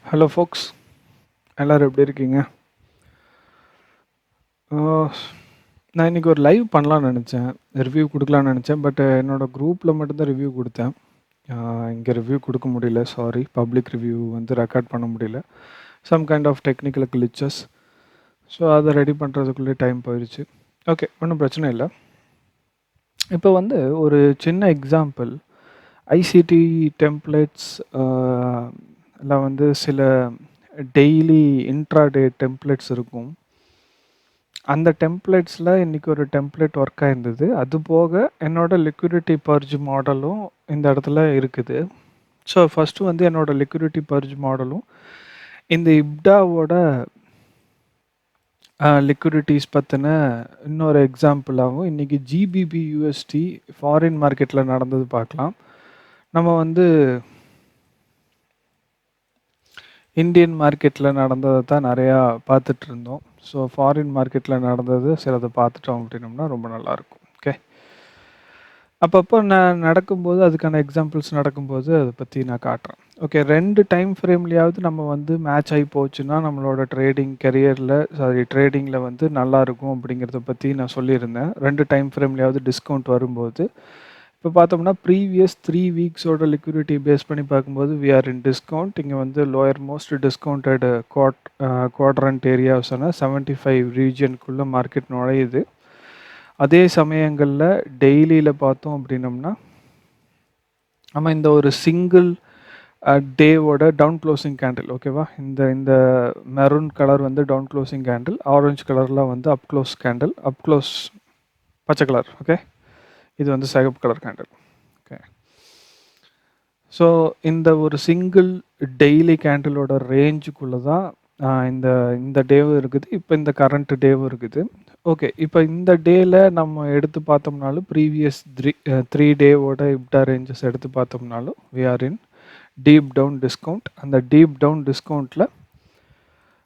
Hello ஃபோக்ஸ், எல்லோரும் எப்படி இருக்கீங்க? நான் இன்றைக்கி ஒரு லைவ் பண்ணலான்னு நினச்சேன், ரிவ்யூ கொடுக்கலான்னு நினச்சேன். பட் என்னோடய குரூப்பில் மட்டும்தான் ரிவ்யூ கொடுத்தேன். இங்கே ரிவ்யூ கொடுக்க முடியல, சாரி. பப்ளிக் ரிவ்யூ வந்து ரெக்கார்ட் பண்ண முடியல, some kind of technical glitches. So அதை ரெடி பண்ணுறதுக்குள்ளே டைம் போயிடுச்சு. ஓகே, ஒன்றும் பிரச்சனை இல்லை. இப்போ வந்து ஒரு சின்ன எக்ஸாம்பிள், ஐசிடி டெம்ப்ளேட்ஸ் எல்லாம் வந்து சில டெய்லி இன்ட்ராடே டெம்ப்ளேட்ஸ் இருக்கும். அந்த டெம்ப்ளேட்ஸில் இன்றைக்கி ஒரு டெம்ப்ளேட் ஒர்க் ஆயிருந்தது. அது போக என்னோடய லிக்விடிட்டி பர்ஜ் மாடலும் இந்த இடத்துல இருக்குது. ஸோ ஃபஸ்ட்டு வந்து என்னோடய லிக்விடிட்டி பர்ஜ் மாடலும் இந்த இப்டாவோட லிக்விடிட்டிஸ் பற்றின இன்னொரு எக்ஸாம்பிளாகவும் இன்றைக்கி ஜிபிபி யூஎஸ்டி ஃபாரின் மார்க்கெட்டில் நடந்தது பார்க்கலாம். நம்ம வந்து இந்தியன் மார்க்கெட்டில் நடந்ததை தான் நிறையா பார்த்துட்டு இருந்தோம். ஸோ ஃபாரின் மார்க்கெட்டில் நடந்தது சிலதை பார்த்துட்டோம் அப்படின்னோம்னா ரொம்ப நல்லாயிருக்கும். ஓகே, அப்பப்போ நான் நடக்கும்போது அதுக்கான எக்ஸாம்பிள்ஸ் நடக்கும்போது அதை பற்றி நான் காட்டுறேன். ஓகே, 2 டைம் ஃப்ரேம்லேயாவது நம்ம வந்து மேட்ச் ஆகி போச்சுன்னா நம்மளோட ட்ரேடிங்கில் வந்து நல்லாயிருக்கும் அப்படிங்கிறத பற்றி நான் சொல்லியிருந்தேன். 2 டைம் ஃப்ரேம்லேயாவது டிஸ்கவுண்ட் வரும்போது, இப்போ பார்த்தோம்னா ப்ரீவியஸ் 3 வீக்ஸோட லிக்விடிட்டி பேஸ் பண்ணி பார்க்கும்போது வி ஆர் இன் டிஸ்கவுண்ட். இங்கே வந்து லோயர் மோஸ்ட் டிஸ்கவுண்டட் குவாட்ரண்ட் ஏரியாஸ்னா 75 ரீஜியனுக்குள்ளே மார்க்கெட் நுழையுது. அதே சமயங்களில் டெய்லியில் பார்த்தோம் அப்படின்னோம்னா நம்ம இந்த ஒரு சிங்கிள் டேவோட டவுன் க்ளோசிங் கேண்டில், ஓகேவா, இந்த மெரூன் கலர் வந்து டவுன் க்ளோசிங் கேண்டில், ஆரஞ்சு கலரில் வந்து up close candle, up close பச்சை கலர், ஓகே, இது வந்து சிகப்பு கலர் கேண்டில். ஓகே, ஸோ இந்த ஒரு சிங்கிள் டெய்லி கேண்டிலோட ரேஞ்சுக்குள்ளே தான் இந்த டேவும் இருக்குது, இப்போ இந்த கரண்ட் டேவும் இருக்குது. ஓகே, இப்போ இந்த டேயில் நம்ம எடுத்து பார்த்தோம்னாலும் ப்ரீவியஸ் 3 டேவோட இப்டா ரேஞ்சஸ் எடுத்து பார்த்தோம்னாலும் we are in deep down discount. அந்த டீப் டவுன் டிஸ்கவுண்ட்டில்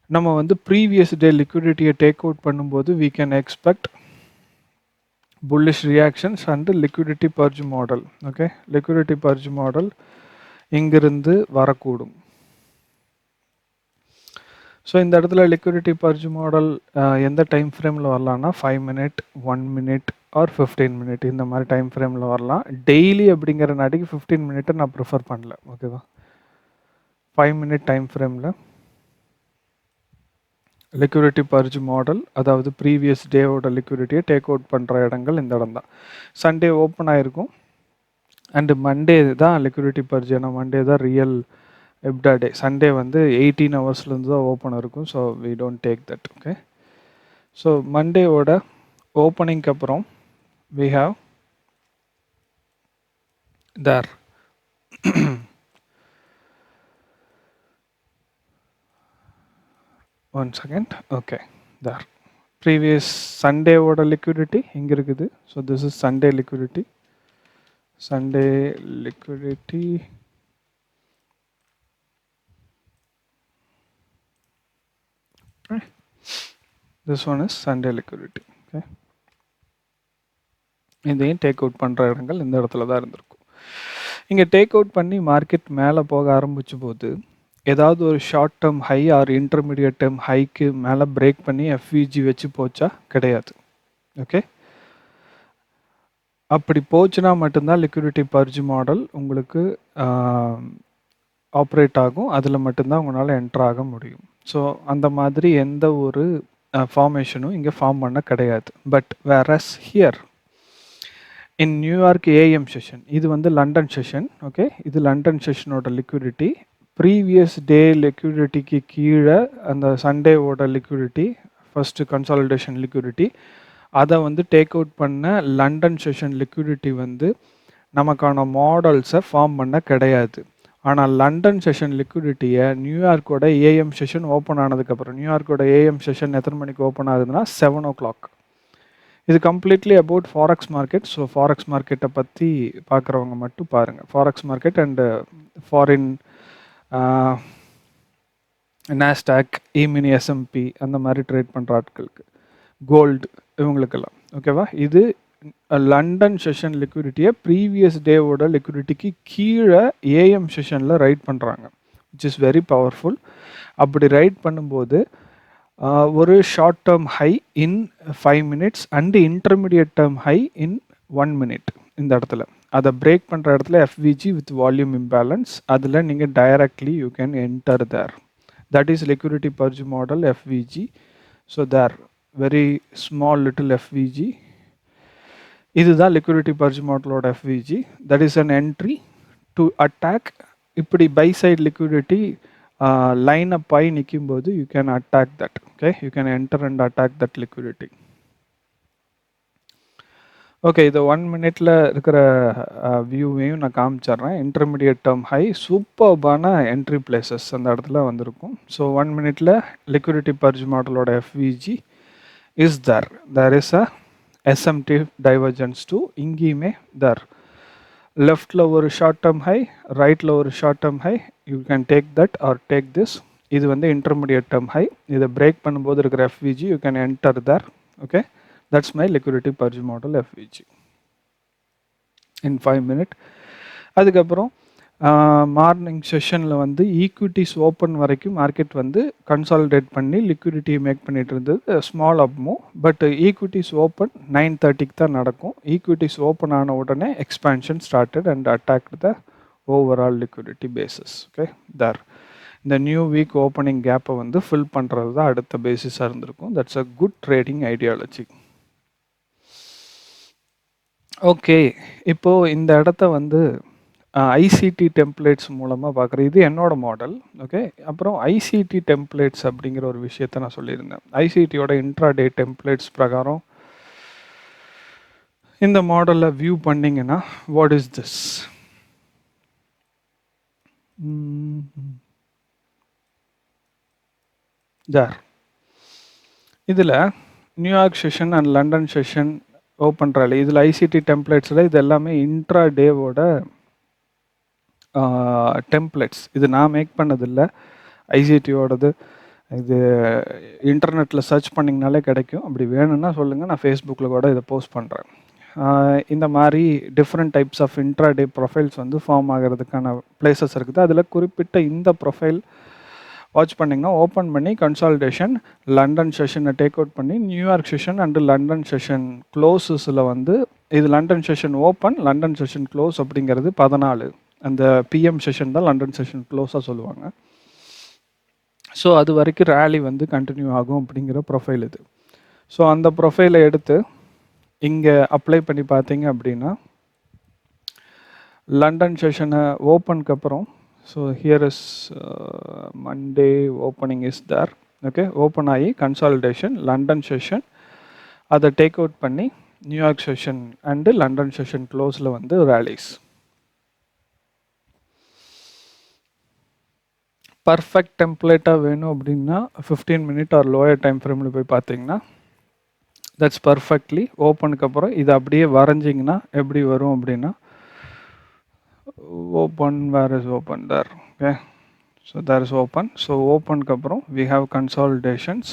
நம்ம வந்து ப்ரீவியஸ் டே லிக்விடிட்டியை டேக் அவுட் பண்ணும்போது we can expect bullish reactions and liquidity purge model. Okay, liquidity purge model இங்கிருந்து வரக்கூடும். ஸோ இந்த இடத்துல லிக்விடிட்டி பர்ஜ் மாடல் எந்த டைம் ஃப்ரேமில் வரலான்னா 5 மினிட், 1 மினிட் ஆர் 15 மினிட், இந்த மாதிரி டைம் ஃப்ரேமில் வரலாம். டெய்லி அப்படிங்கிற நாட்டிக்கு 15 மினிட்டை நான் ப்ரிஃபர் பண்ணல, ஓகேவா. 5 மினிட் டைம் ஃப்ரேமில் லிக்விடிட்டி பர்ஜ் மாடல், அதாவது ப்ரீவியஸ் டேவோட லிக்விடிட்டியை டேக் அவுட் பண்ணுற இடங்கள் இந்த இடம் தான். சண்டே ஓப்பன் ஆகிருக்கும் அண்டு மண்டே தான் லிக்விடிட்டி பர்ஜ், ஏன்னா மண்டே தான் ரியல் எப்டா டே. சண்டே வந்து 18 ஹவர்ஸ்லேருந்து தான் ஓப்பன் இருக்கும். So we don't take that. Okay, so மண்டேவோட ஓப்பனிங்க்கு அப்புறம் we have there one second. Okay, there previous சண்டேவோட லிக்விடிட்டி இங்கே இருக்குது. So this is Sunday liquidity. Sunday liquidity this one is Sunday liquidity. Okay, இதையும் டேக் அவுட் பண்ணுற இடங்கள் இந்த இடத்துல தான் இருந்திருக்கும். இங்கே டேக் அவுட் பண்ணி மார்க்கெட் மேலே போக ஆரம்பிச்ச போது ஏதாவது ஒரு short term high R intermediate term haiku மேலே பிரேக் பண்ணி எஃப்விஜி வச்சு போச்சா? கிடையாது. ஓகே, அப்படி போச்சுன்னா மட்டும்தான் லிக்விடிட்டி பர்ஜ் மாடல் உங்களுக்கு ஆப்ரேட் ஆகும். அதில் மட்டும்தான் உங்களால் என்டர் ஆக முடியும். ஸோ அந்த மாதிரி எந்த ஒரு ஃபார்மேஷனும் இங்கே ஃபார்ம் பண்ண கிடையாது. But where's here in New York AM session, இது வந்து லண்டன் செஷன். ஓகே, இது லண்டன் செஷனோட லிக்விடிட்டி. ப்ரீவியஸ் டே லிக்விடிட்டிக்கு கீழே அந்த சண்டேவோட லிக்விடிட்டி, ஃபஸ்ட்டு கன்சாலிடேஷன் லிக்விடிட்டி, அதை வந்து டேக் அவுட் பண்ண லண்டன் செஷன் லிக்விடிட்டி வந்து நமக்கான மாடல்ஸை ஃபார்ம் பண்ண கிடையாது. ஆனால் லண்டன் செஷன் லிக்விடிட்டியை நியூயார்க்கோட ஏஎம் செஷன் ஓப்பன் ஆனதுக்கப்புறம், நியூயார்க்கோட ஏஎம் செஷன் எத்தனை மணிக்கு ஓப்பன் ஆகுதுன்னா 7 o'clock. இது completely about forex market. So forex மார்க்கெட்டை பற்றி பார்க்குறவங்க மட்டும் பாருங்கள். Forex market and foreign Nasdaq, E mini SMP அந்த மாதிரி ட்ரேட் பண்ணுற ஆட்களுக்கு, கோல்டு, இவங்களுக்கெல்லாம் ஓகேவா. இது லண்டன் செஷன் லிக்விடிட்டியை ப்ரீவியஸ் டேவோட லிக்விடிட்டிக்கு கீழே ஏஎம் செஷனில் ரைட் பண்ணுறாங்க. which is very powerful. அப்படி ரைட் பண்ணும்போது ஒரு short term high in 5 minutes and intermediate term high in 1 minute. இந்த இடத்துல அதை பிரேக் பண்ணுற இடத்துல எஃப்விஜி வித் வால்யூம் இம்பேலன்ஸ், அதில் நீங்கள் directly you can enter there. That is liquidity purge model FVG. So there very small little FVG. இதுதான் liquidity purge மாடலோட FVG. That is an entry to attack. இப்படி buy side liquidity line up ஆகி நிற்கும் போது you can attack that. Okay, you can enter and attack that liquidity. Okay, இது 1 minute இருக்கிற வியூவையும் நான் காமிச்சிட்றேன். இன்டர்மீடியட் டேர்ம் ஹை சூப்பர்பான என்ட்ரி பிளேசஸ் அந்த இடத்துல வந்திருக்கும். ஸோ 1 minute லிக்விடிட்டி பர்ஜ் மாடலோட FVG is there is a SMT divergence too. இங்கேயுமே தேர் லெஃப்டில் ஒரு ஷார்ட் டேர்ம் ஹை, ரைட்டில் ஒரு short term high. You can take that or take this. இது வந்து இன்டர்மீடியட் டேர்ம் ஹை. இதை பிரேக் பண்ணும்போது இருக்கிற FVG you can enter there. Okay, that's my liquidity purge model FVG in 5 minutes. அதுக்கப்புறம் morning செஷனில் வந்து ஈக்விட்டிஸ் ஓப்பன் வரைக்கும் market வந்து கன்சாலிடேட் பண்ணி லிக்விடிட்டியை மேக் பண்ணிட்டு இருந்தது, small up move. But equities open 9:30 தான் நடக்கும். ஈக்விட்டிஸ் ஓப்பன் ஆன உடனே expansion started and attack the overall liquidity basis. Okay, there இந்த நியூ வீக் ஓப்பனிங் கேப்பை வந்து ஃபில் பண்ணுறது தான் அடுத்த பேசிஸாக இருந்திருக்கும். That's a good trading ideology. Okay, இப்போது இந்த இடத்த வந்து ஐசிடி டெம்ப்ளேட்ஸ் மூலமாக பார்க்குறேன். இது என்னோட மாடல். ஓகே, அப்புறம் ஐசிடி டெம்ப்ளேட்ஸ் அப்படிங்கிற ஒரு விஷயத்த நான் சொல்லியிருந்தேன். ஐசிடியோட இன்ட்ராடே டெம்ப்ளேட்ஸ் பிரகாரம் இந்த மாடலில் வியூ பண்ணிங்கன்னா வாட் இஸ் திஸ்? தேர் இதில் New York session and London session open rally, இதில் ஐசிடி டெம்ப்ளேட்ஸில் இது எல்லாமே இன்ட்ரா டேவோட டெம்ப்ளேட்ஸ். இது நான் மேக் பண்ணதில்லை, ஐசிடியோடது. இது இன்டர்நெட்டில் சர்ச் பண்ணிங்கனாலே கிடைக்கும். அப்படி வேணும்னா சொல்லுங்கள், நான் ஃபேஸ்புக்கில் கூட இதை போஸ்ட் பண்ணுறேன். இந்த மாதிரி different types of intraday profiles வந்து ஃபார்ம் ஆகிறதுக்கான பிளேசஸ் இருக்குது. அதில் குறிப்பிட்ட இந்த ப்ரொஃபைல் வாட்ச் பண்ணிங்கன்னா ஓப்பன் பண்ணி கன்சாலிடேஷன் லண்டன் செஷனை டேக் அவுட் பண்ணி New York session and London session க்ளோஸஸில் வந்து இது London session open, London session close அப்படிங்கிறது 14. அந்த பிஎம் செஷன் தான் லண்டன் செஷன் க்ளோஸாக சொல்லுவாங்க. ஸோ அது வரைக்கும் ரேலி வந்து கண்டினியூ ஆகும் அப்படிங்கிற ப்ரொஃபைல் இது. ஸோ அந்த ப்ரொஃபைலை எடுத்து இங்கே அப்ளை பண்ணி பார்த்தீங்க அப்படின்னா லண்டன் செஷனை ஓப்பனுக்கு அப்புறம், so here is Monday opening is there. Okay, open ஆகி கன்சாலிடேஷன் லண்டன் செஷன் அதை டேக் அவுட் பண்ணி New York session and London session க்ளோஸில் வந்து ரேலிஸ். பர்ஃபெக்ட் டெம்ப்ளேட்டாக வேணும் அப்படின்னா 15 minute ஆர் லோயர் டைம் ஃப்ரேமில் போய் பார்த்தீங்கன்னா தட்ஸ் பர்ஃபெக்ட்லி. ஓப்பனுக்கு அப்புறம் இதை அப்படியே வரைஞ்சிங்கன்னா எப்படி வரும் அப்படின்னா open, where is open? There. Okay, so there is open. So open க்கு அப்புறம் we have consolidations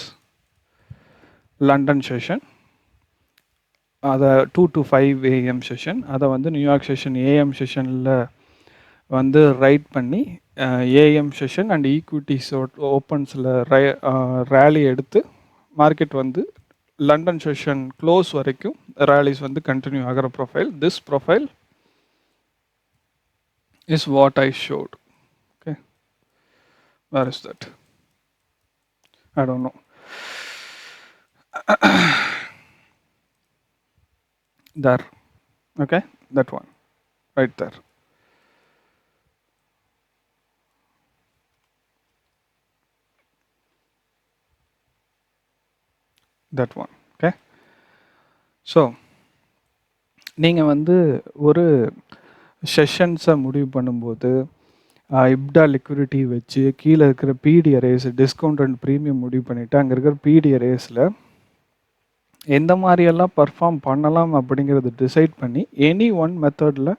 London session, அதை 2 to 5 AM செஷன், அதை வந்து நியூயார்க் செஷன் ஏஎம் செஷனில் வந்து ரைட் பண்ணி ஏஎம் செஷன் அண்ட் ஈக்விட்டிஸ் ஓப்பன்ஸில் ரேலி எடுத்து மார்க்கெட் வந்து லண்டன் செஷன் க்ளோஸ் வரைக்கும் ரேலிஸ் வந்து கண்டினியூ ஆகிற profile. This profile is what I showed. Okay, where is that? I don't know. There. Okay, that one right there. That one. Okay, so நீங்கள் வந்து ஒரு செஷன்ஸை முடிவு பண்ணும்போது இப்டா லிக்விடிட்டி வச்சு கீழே இருக்கிற பிடிஆர்ஏஸ் டிஸ்கவுண்ட் அண்ட் ப்ரீமியம் முடிவு பண்ணிவிட்டு அங்கே இருக்கிற பிடிஆர்ஏஸில் எந்த மாதிரியெல்லாம் பர்ஃபார்ம் பண்ணலாம் அப்படிங்கிறது டிசைட் பண்ணி எனி ஒன் மெத்தடில்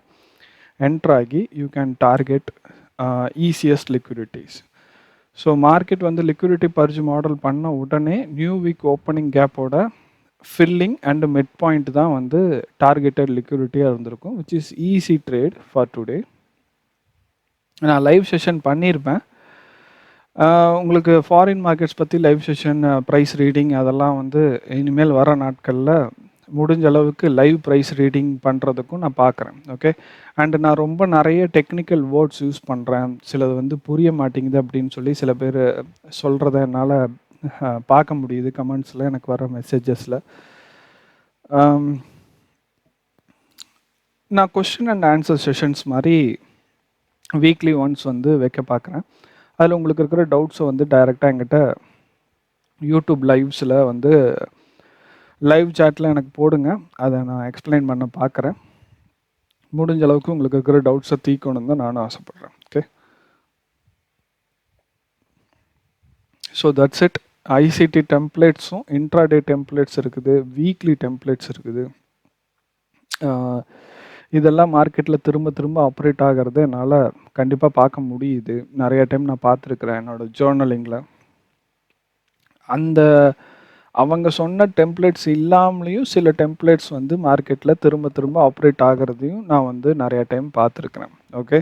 என்ட்ராகி you can target easiest liquidities. So market வந்து லிக்விடிட்டி பர்ஜ் மாடல் பண்ண உடனே நியூ வீக் ஓப்பனிங் கேப்போட ஃபில்லிங் அண்ட் மிட் பாயிண்ட் தான் வந்து டார்கெட்டட் லிக்விடிட்டியாக இருந்திருக்கும், which is easy trade for today. நான் லைவ் செஷன் பண்ணியிருப்பேன், உங்களுக்கு ஃபாரின் மார்க்கெட்ஸ் பத்தி லைவ் செஷன், பிரைஸ் ரீடிங் அதெல்லாம் வந்து இனிமேல் வர நாட்கள்ல முடிஞ்ச அளவுக்கு லைவ் பிரைஸ் ரீடிங் பண்றதுக்கும் நான் பார்க்குறேன். ஓகே. அண்ட் நான் ரொம்ப நெறைய டெக்னிக்கல் வேர்ட்ஸ் யூஸ் பண்றேன். சிலது வந்து புரிய மாட்டேங்குது அப்படின்னு சொல்லி சில பேரு சொல்றத என்னால பார்க்க முடியுது கமெண்ட்ஸ்ல எனக்கு வர மெசேஜஸ்ல. நான் கொஸ்டின் அண்ட் ஆன்சர் செஷன்ஸ் மாரி வீக்லி ஒன்ஸ் வந்து வைக்க பார்க்குறேன். அதில் உங்களுக்கு இருக்கிற டவுட்ஸை வந்து டைரெக்டாக என்கிட்ட யூடியூப் லைவ்ஸில் வந்து லைவ் சாட்டில் எனக்கு போடுங்க. அதை நான் எக்ஸ்பிளைன் பண்ண பார்க்குறேன். முடிஞ்ச அளவுக்கு உங்களுக்கு இருக்கிற டவுட்ஸை தீர்க்கணும்னு தான் நானும் ஆசைப்பட்றேன். Okay. So that's it. ICT டெம்ப்ளேட்ஸும் இன்ட்ராடே டெம்ப்ளேட்ஸ் இருக்குது, வீக்லி டெம்ப்ளேட்ஸ் இருக்குது. இதெல்லாம் மார்க்கெட்டில் திரும்ப திரும்ப ஆப்ரேட் ஆகிறது என்னால் கண்டிப்பாக பார்க்க முடியுது. நிறைய டைம் நான் பார்த்துருக்குறேன் என்னோடய ஜேர்னலிங்கில். அந்த அவங்க சொன்ன டெம்ப்ளேட்ஸ் இல்லாமலேயும் சில டெம்ப்ளேட்ஸ் வந்து மார்க்கெட்டில் திரும்ப திரும்ப ஆப்ரேட் ஆகிறதையும் நான் வந்து நிறைய டைம் பார்த்துருக்குறேன். ஓகே.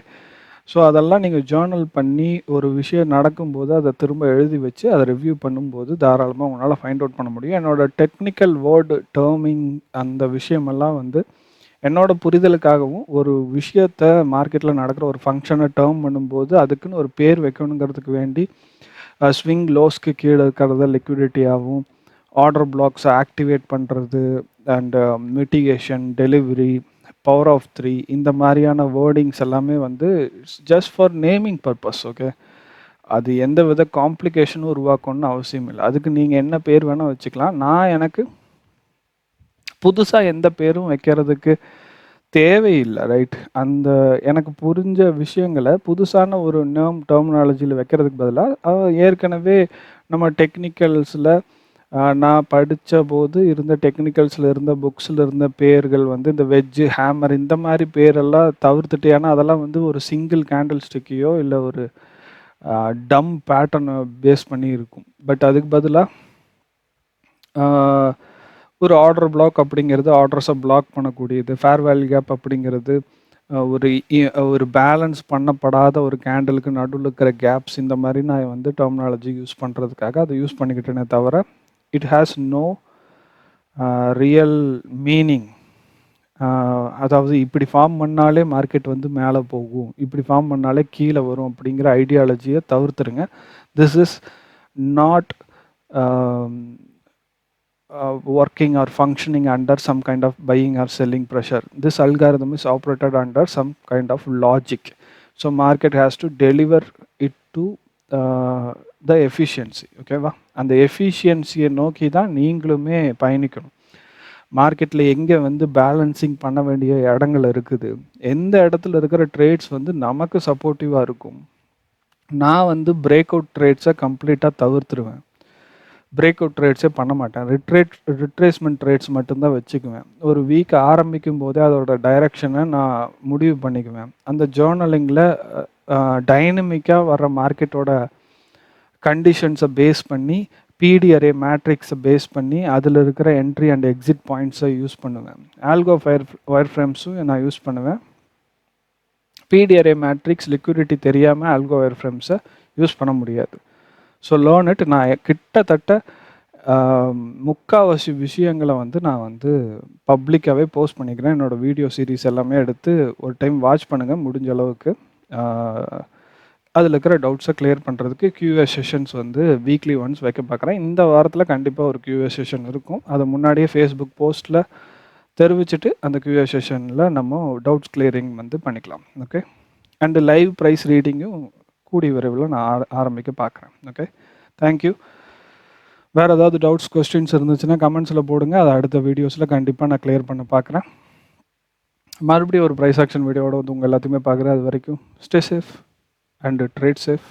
ஸோ அதெல்லாம் நீங்கள் ஜேர்னல் பண்ணி ஒரு விஷயம் நடக்கும்போது அதை திரும்ப எழுதி வச்சு அதை ரிவ்யூ பண்ணும்போது தாராளமாக உங்களால் ஃபைண்ட் அவுட் பண்ண முடியும். என்னோடய டெக்னிக்கல் வேர்டு டேர்மிங் அந்த விஷயமெல்லாம் வந்து என்னோட புரிதலுக்காகவும் ஒரு விஷயத்த மார்க்கெட்டில் நடக்கிற ஒரு ஃபங்க்ஷனை டேர்ம் பண்ணும்போது அதுக்குன்னு ஒரு பேர் வைக்கணுங்கிறதுக்கு வேண்டி ஸ்விங் லோஸ்க்கு கீழே இருக்கிறத லிக்விடிட்டியாகவும், ஆர்டர் பிளாக்ஸை ஆக்டிவேட் பண்ணுறது and mitigation, delivery, power of 3 இந்த மாதிரியான வேர்டிங்ஸ் எல்லாமே வந்து just for naming purpose. Okay. அது எந்த வித காம்ப்ளிகேஷனும் உருவாக்கணும்னு அவசியம் இல்லை. அதுக்கு நீங்கள் என்ன பேர் வேணால் வச்சுக்கலாம். நான் எனக்கு புதுசாக எந்த பேரும் வைக்கிறதுக்கு தேவையில்லை. ரைட். அந்த எனக்கு புரிஞ்ச விஷயங்களை புதுசான ஒரு டெர்மினாலஜியில் வைக்கிறதுக்கு பதிலாக ஏற்கனவே நம்ம டெக்னிக்கல்ஸில் நான் படித்த போது இருந்த டெக்னிக்கல்ஸில் இருந்த புக்ஸில் இருந்த பேர்கள் வந்து இந்த வெஜ்ஜு, ஹேமர் இந்த மாதிரி பேரெல்லாம் தவிர்த்துட்டு, ஏன்னா அதெல்லாம் வந்து ஒரு சிங்கிள் கேண்டில் ஸ்டிக்கையோ இல்லை ஒரு டம் பேட்டர்னை பேஸ் பண்ணி இருக்கும். பட் அதுக்கு பதிலாக ஒரு ஆர்டர் பிளாக் அப்படிங்கிறது ஆர்டர்ஸை பிளாக் பண்ணக்கூடியது. ஃபேர் வேல்யூ கேப் அப்படிங்கிறது ஒரு பேலன்ஸ் பண்ணப்படாத ஒரு கேண்டலுக்கு நடுவில் இருக்கிற கேப்ஸ். இந்த மாதிரி நான் வந்து டெர்மினாலஜி யூஸ் பண்ணுறதுக்காக அதை யூஸ் பண்ணிக்கிட்டேனே தவிர it has no real meaning. அதாவது இப்படி ஃபார்ம் பண்ணாலே மார்க்கெட் வந்து மேலே போகும், இப்படி ஃபார்ம் பண்ணாலே கீழே வரும் அப்படிங்கிற ஐடியாலஜியை தவிர்த்துருங்க. This is not working or functioning under some kind of buying or selling pressure. This algorithm is operated under some kind of logic. So market has to deliver it to the efficiency. Okay va? And the efficiency நோக்கி தான் நீங்களுமே பயணிக்கணும். மார்க்கெட்டில் எங்கே வந்து balancing பண்ண வேண்டிய இடங்கள் இருக்குது, எந்த இடத்துல இருக்கிற ட்ரேட்ஸ் வந்து நமக்கு சப்போர்ட்டிவாக இருக்கும். நான் வந்து பிரேக் அவுட் ட்ரேட்ஸை கம்ப்ளீட்டாக தவிர்த்துருவேன். பிரேக் அவுட் ட்ரேட்ஸே பண்ண மாட்டேன். ரிட்ரேஸ்மெண்ட் ட்ரேட்ஸ் மட்டும்தான் வச்சுக்குவேன். ஒரு வீக் ஆரம்பிக்கும் போதே அதோட டைரக்ஷனை நான் முடிவு பண்ணிக்குவேன். அந்த ஜேர்னலிங்கில் டைனமிக்காக வர்ற மார்க்கெட்டோட கண்டிஷன்ஸை பேஸ் பண்ணி பிடி அரே மேட்ரிக்ஸை பேஸ் பண்ணி அதில் இருக்கிற என்ட்ரி அண்ட் எக்ஸிட் பாயிண்ட்ஸை யூஸ் பண்ணுவேன். ஆல்கோ ஒயர் ஃப்ரேம்ஸும் நான் யூஸ் பண்ணுவேன். பிடி அரே மேட்ரிக்ஸ் லிக்விடிட்டி தெரியாமல் ஆல்கோ ஒயர் ஃப்ரேம்ஸை யூஸ் பண்ண முடியாது. So learn it. நான் கிட்டத்தட்ட முக்கால்வாசி விஷயங்களை வந்து நான் வந்து பப்ளிக்காகவே போஸ்ட் பண்ணிக்கிறேன். என்னோடய வீடியோ சீரீஸ் எல்லாமே எடுத்து ஒரு டைம் வாட்ச் பண்ணுங்கள் முடிஞ்ச அளவுக்கு. அதில் இருக்கிற டவுட்ஸை கிளியர் பண்ணுறதுக்கு கியூஏ செஷன்ஸ் வந்து வீக்லி ஒன்ஸ் வைக்க பார்க்குறேன். இந்த வாரத்தில் கண்டிப்பாக ஒரு கியூஏ செஷன் இருக்கும். அதை முன்னாடியே ஃபேஸ்புக் போஸ்ட்டில் தெரிவிச்சுட்டு அந்த கியூஏ செஷனில் நம்ம டவுட்ஸ் கிளியரிங் வந்து பண்ணிக்கலாம். ஓகே. அண்டு லைவ் ப்ரைஸ் ரீடிங்கும் கூடிய விரைவில் நான் ஆரம்பிக்க பார்க்குறேன். ஓகே. தேங்க்யூ. வேறு ஏதாவது டவுட்ஸ் கொஸ்டின்ஸ் இருந்துச்சுன்னா கமெண்ட்ஸில் போடுங்க. அதை அடுத்த வீடியோஸில் கண்டிப்பாக நான் கிளியர் பண்ண பார்க்குறேன். மறுபடியும் ஒரு ப்ரைஸ் ஆக்ஷன் வீடியோவோட வந்து உங்கள் எல்லாத்தையுமே பார்க்குறேன். அது வரைக்கும் stay safe and trade safe.